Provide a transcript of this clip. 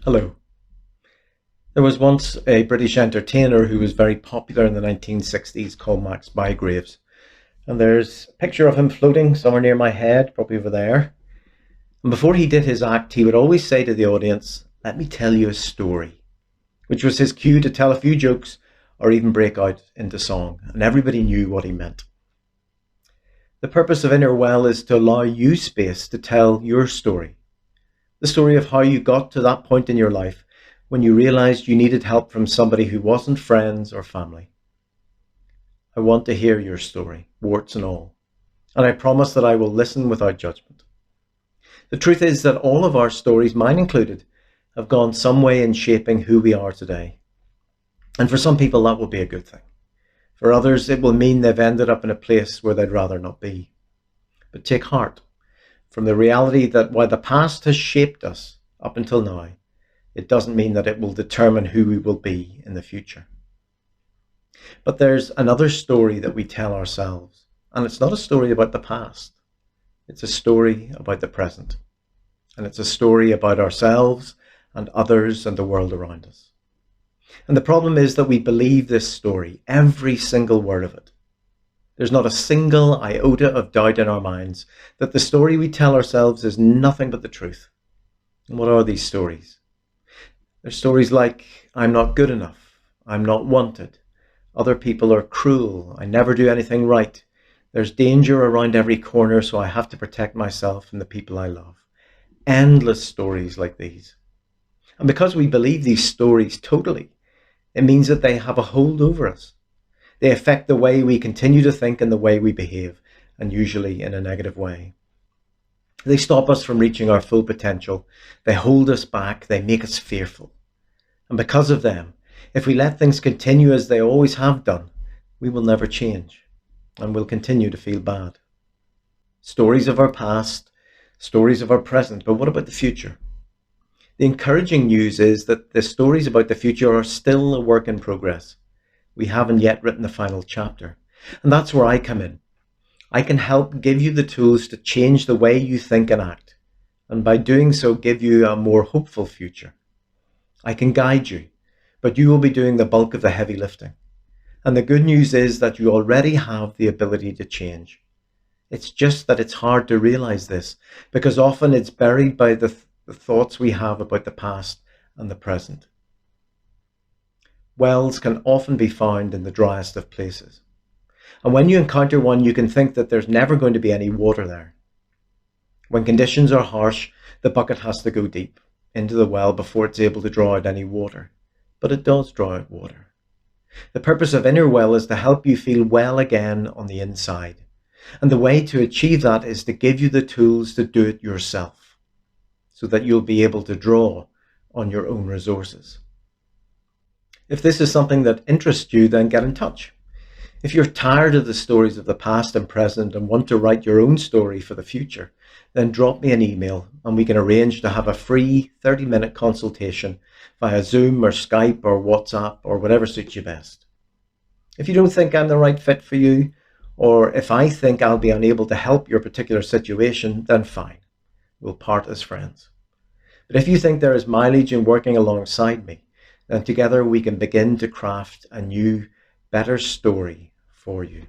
Hello. There was once a British entertainer who was very popular in the 1960s called Max Bygraves. And there's a picture of him floating somewhere near my head, probably over there. And before he did his act, he would always say to the audience, "Let me tell you a story," which was his cue to tell a few jokes or even break out into song. And everybody knew what he meant. The purpose of Inner Well is to allow you space to tell your story. The story of how you got to that point in your life when you realized you needed help from somebody who wasn't friends or family. I want to hear your story, warts and all, and I promise that I will listen without judgment. The truth is that all of our stories, mine included, have gone some way in shaping who we are today. And for some people, that will be a good thing. For others, it will mean they've ended up in a place where they'd rather not be. But take heart from the reality that while the past has shaped us up until now, it doesn't mean that it will determine who we will be in the future. But there's another story that we tell ourselves, and it's not a story about the past. It's a story about the present, and it's a story about ourselves and others and the world around us. And the problem is that we believe this story, every single word of it. There's not a single iota of doubt in our minds that the story we tell ourselves is nothing but the truth. And what are these stories? They're stories like, I'm not good enough, I'm not wanted, other people are cruel, I never do anything right, there's danger around every corner, so I have to protect myself and the people I love. Endless stories like these. And because we believe these stories totally, it means that they have a hold over us. They affect the way we continue to think and the way we behave, and usually in a negative way. They stop us from reaching our full potential. They hold us back. They make us fearful. And because of them, if we let things continue as they always have done, we will never change and will continue to feel bad. Stories of our past, stories of our present, but what about the future? The encouraging news is that the stories about the future are still a work in progress. We haven't yet written the final chapter. And that's where I come in. I can help give you the tools to change the way you think and act, and by doing so give you a more hopeful future. I can guide you, but you will be doing the bulk of the heavy lifting. And the good news is that you already have the ability to change. It's just that it's hard to realize this, because often it's buried by the thoughts we have about the past and the present. Wells can often be found in the driest of places. And when you encounter one, you can think that there's never going to be any water there. When conditions are harsh, the bucket has to go deep into the well before it's able to draw out any water. But it does draw out water. The purpose of Inner Well is to help you feel well again on the inside. And the way to achieve that is to give you the tools to do it yourself, so that you'll be able to draw on your own resources. If this is something that interests you, then get in touch. If you're tired of the stories of the past and present and want to write your own story for the future, then drop me an email and we can arrange to have a free 30-minute consultation via Zoom or Skype or WhatsApp or whatever suits you best. If you don't think I'm the right fit for you, or if I think I'll be unable to help your particular situation, then fine. We'll part as friends. But if you think there is mileage in working alongside me, then together we can begin to craft a new, better story for you.